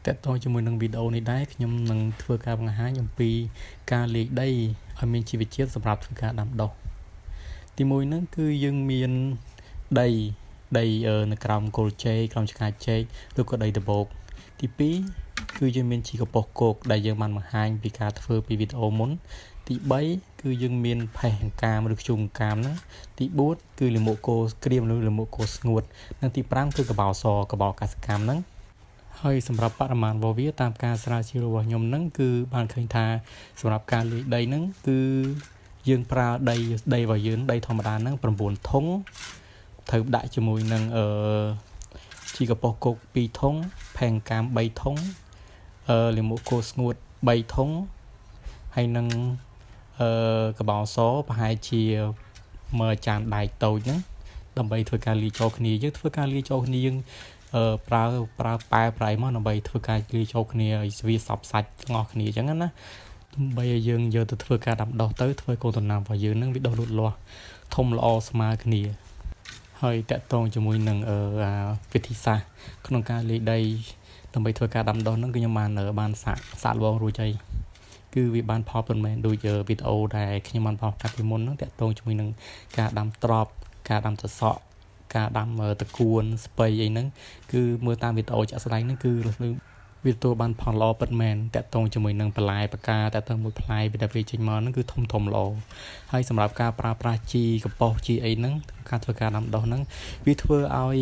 តើតើជាមួយនឹងវីដេអូនេះដែរខ្ញុំនឹងធ្វើការបង្ហាញអំពីការលាយដីឲ្យមានជីវជាតិសម្រាប់ធ្វើការដាំដុះទីមួយហ្នឹងគឺយើងមានដីនៅក្រោមគល់ចេកក្រោមឆ្កាចេកឬក៏ដីដបោកទី2គឺយើងមានជីកំប៉ុស្តគោកដែលយើងបានបង្ហាញពីការធ្វើពីវីដេអូមុនទី3គឺយើងមានផេះអង្កាមឬខ្ជុំអង្កាមហ្នឹងទី4គឺលាមកគោក្រៀមឬលាមកគោស្ងួតនិងទី5គឺកបោសកបោកសិកម្មហ្នឹងហើយសម្រាប់បរិមាណរបស់វាតាមការស្រាវជ្រាវរបស់ខ្ញុំហ្នឹងគឺបានឃើញថាសម្រាប់ការលាយដីហ្នឹងគឺយើងប្រើដីរបស់យើងដីធម្មតាហ្នឹង9ធុងត្រូវដាក់ជាមួយនឹងជីកំប៉ុស្តគោក2ធុងផេះអង្កាម3ធុងលាមកគោស្ងួត3ធុងហើយនឹងកបោសប្រហែលជាមើលចានដែកតូចហ្នឹងដើម្បីធ្វើការលាយចូលគ្នាយើងធ្វើការលាយចូលគ្នាយើងប្រើប៉ែប្រៃមកដើម្បីធ្វើការលាយចូលគ្នាឲ្យវាសព្វសាច់ទាំងអស់គ្នាអញ្ចឹងណាដើម្បីឲ្យយើងយកទៅធ្វើការដាំដុះទៅធ្វើកូនដំណាំរបស់យើងនឹងវាដុះលូតលាស់ធំល្អស្មើគ្នាហើយតាក់ទងជាមួយនឹងវិធីសាស្ត្រក្នុងការលាយដីដើម្បីធ្វើការដាំដុះហ្នឹងគឺខ្ញុំបានសាកល្បងរួចហើយគឺវាបានផលប៉ុន្មានដូចវីដេអូដែលខ្ញុំបានបង្ហាញពីមុនហ្នឹងតាក់ទងជាមួយនឹងការដាំត្រប់ការដាំសសក់ការដាំតកួនស្ពៃអីហ្នឹងគឺមើលតាមវីដេអូជាក់ស្ដែងហ្នឹងគឺវាទទួលបានផលល្អពិតមែនតាក់ទងជាមួយនឹងបន្លែបកាតាក់ទងមួយផ្លែវីដេអូចេញមកហ្នឹងគឺធំល្អហើយសម្រាប់ការប្រើប្រាស់ជីកំប៉ុស្តជីអីហ្នឹងការធ្វើការដាំដុះហ្នឹងវាធ្វើឲ្យ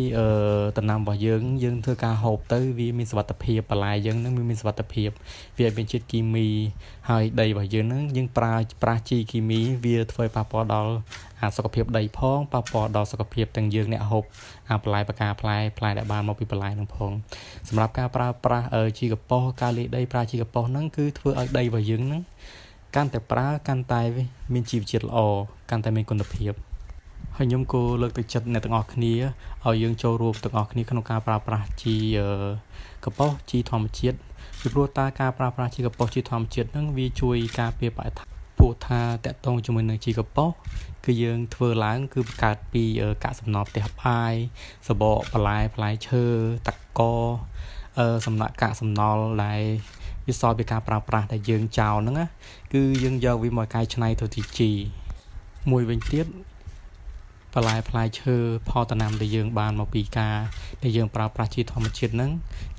ដំណាំរបស់យើងធ្វើការហូបទៅវាមានសុវត្ថិភាពបន្លែយើងហ្នឹងមានសុវត្ថិភាពវាមានជាតិគីមីហើយដីរបស់យើងហ្នឹងយើងប្រើជីគីមីវាធ្វើប៉ះពាល់ដល់សុខភាពដីផងប៉ះពាល់ដល់សុខភាពទាំងយើងអ្នកហូបបន្លែបកាផ្លែដែលបានមកពីបន្លែហ្នឹងផងសម្រាប់ការប្រើប្រាស់ជីកំប៉ុស្តការលាយដីប្រើជីកំប៉ុស្តហ្នឹងគឺធ្វើឲ្យដីរបស់យើងហ្នឹងកាន់តែប្រើកាន់តែមានជីវជាតិល្អកាន់តែមានគុណភាពហើយខ្ញុំក៏លើកទឹកចិត្តអ្នកទាំងអស់គ្នាឲ្យយើងចូលរួមទាំងអស់គ្នាក្នុងការប្រើប្រាស់ជីកំប៉ុស្តជីធម្មជាតិពីព្រោះការប្រើប្រាស់ជីកំប៉ុស្តជីធម្មជាតិហ្នឹងវាជួយការពារបរិស្ថានព្រោះថាតកតងជាមួយនឹងជីកំប៉ុស្តគឺយើងធ្វើឡើងគឺបង្កើតពីកាកសំណល់ផ្ទះបាយសបកបន្លែផ្លែឈើតកសំណាក់កាកសំណល់ដែលវាសល់ពីការប្រើប្រាស់ដែលយើងចោលហ្នឹងណាគឺយើងយកវាមកកែច្នៃទៅជាជីមួយវិញទៀតបន្លែផ្លែឈើផលដំណាំដែលយើងបានមកពីការដែលយើងប្រើប្រាស់ជីធម្មជាតិហ្នឹង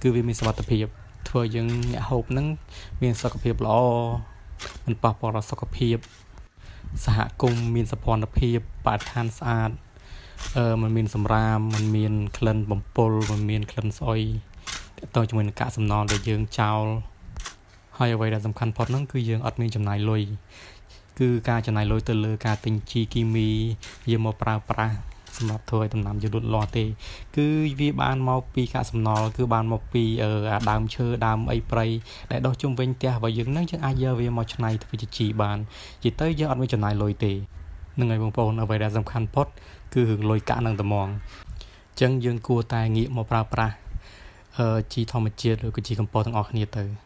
គឺវាមានសុវត្ថិភាពធ្វើឲ្យយើងអ្នកហូបហ្នឹងមានសុខភាពល្អមិនប៉ះពាល់ដល់សុខភាពសហគមន៍មានសោភ័ណភាពបរិស្ថានស្អាតมันមានសម្រាមมันមានក្លិនបំពុលมันមានក្លិនស្អុយតើជាមួយនឹងកាកសំណល់ដែលយើងចោលហើយអ្វីដែលសំខាន់ផុតហ្នឹងគឺយើងអត់មានចំណាយលុយគឺការចំណាយលុយទៅលើការទិញជីគីមីយកមកប្រើប្រាស់សម្រាប់ធ្វើឲ្យដំណាំយើងលូតលាស់ទេគឺវាបានមកពីកាកសំណល់គឺបានមកពីដើមឈើដើមអីព្រៃដែលដុះជុំវិញផ្ទះរបស់យើងហ្នឹងយើងអាចយកវាមកច្នៃធ្វើជាជីបាននិយាយទៅយើងអត់មានចំណាយលុយទេនឹងហើយបងប្អូនអ្វីដែលសំខាន់ផុតគឺរឿងលុយកាក់នឹងត្មងអញ្ចឹងយើងគួរតែងាកមកប្រើប្រាស់ជីធម្មជាតិឬក៏ជីកំប៉ុស្តទាំងអស់គ្នាទៅ